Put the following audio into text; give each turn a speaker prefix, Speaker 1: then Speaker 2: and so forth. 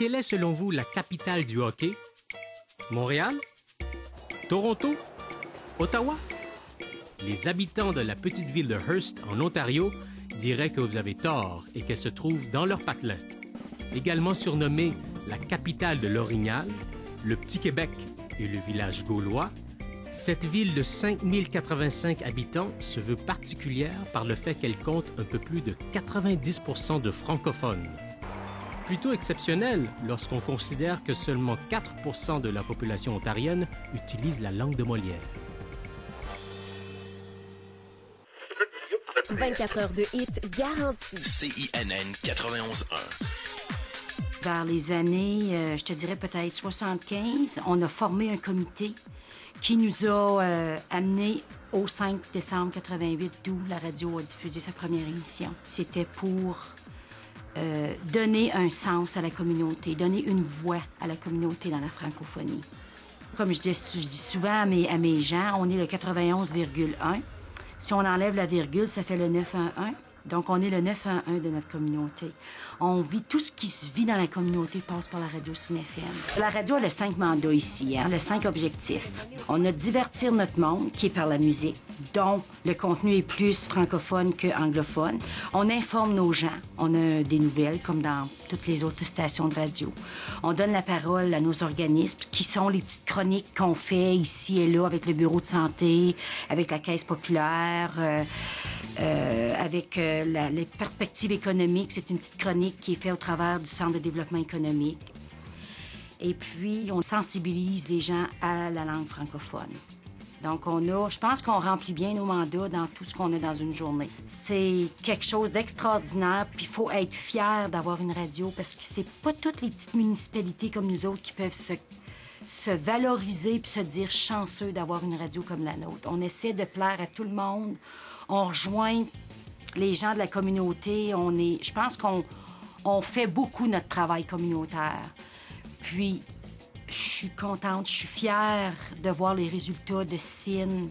Speaker 1: Quelle est selon vous la capitale du hockey? Montréal? Toronto? Ottawa? Les habitants de la petite ville de Hearst, en Ontario, diraient que vous avez tort et qu'elle se trouve dans leur patelin. Également surnommée la capitale de l'Orignal, le Petit Québec et le village gaulois, cette ville de 5085 habitants se veut particulière par le fait qu'elle compte un peu plus de 90% de francophones. Plutôt exceptionnel lorsqu'on considère que seulement 4% de la population ontarienne utilise la langue de Molière.
Speaker 2: 24 heures de hit garantie.
Speaker 3: CINN 91.1.
Speaker 4: Vers les années, je te dirais peut-être 75, on a formé un comité qui nous a amenés au 5 décembre 88, d'où la radio a diffusé sa première émission. C'était pour donner un sens à la communauté, donner une voix à la communauté dans la francophonie. Comme je dis souvent à mes gens, on est le 91,1. Si on enlève la virgule, ça fait le 911. Donc, on est le 911 de notre communauté. On vit, tout ce qui se vit dans la communauté passe par la radio Cine-FM. La radio a le 5 mandats ici, le 5 objectifs. On a divertir notre monde, qui est par la musique, dont le contenu est plus francophone qu'anglophone. On informe nos gens. On a des nouvelles, comme dans toutes les autres stations de radio. On donne la parole à nos organismes, qui sont les petites chroniques qu'on fait ici et là avec le bureau de santé, avec la Caisse populaire, avec les perspectives économiques. C'est une petite chronique qui est faite au travers du Centre de développement économique. Et puis, on sensibilise les gens à la langue francophone. Donc, je pense qu'on remplit bien nos mandats dans tout ce qu'on a dans une journée. C'est quelque chose d'extraordinaire, puis il faut être fier d'avoir une radio, parce que c'est pas toutes les petites municipalités comme nous autres qui peuvent se valoriser puis se dire chanceux d'avoir une radio comme la nôtre. On essaie de plaire à tout le monde. On rejoint les gens de la communauté. Je pense qu'on fait beaucoup notre travail communautaire. Puis, je suis contente, je suis fière de voir les résultats de CIN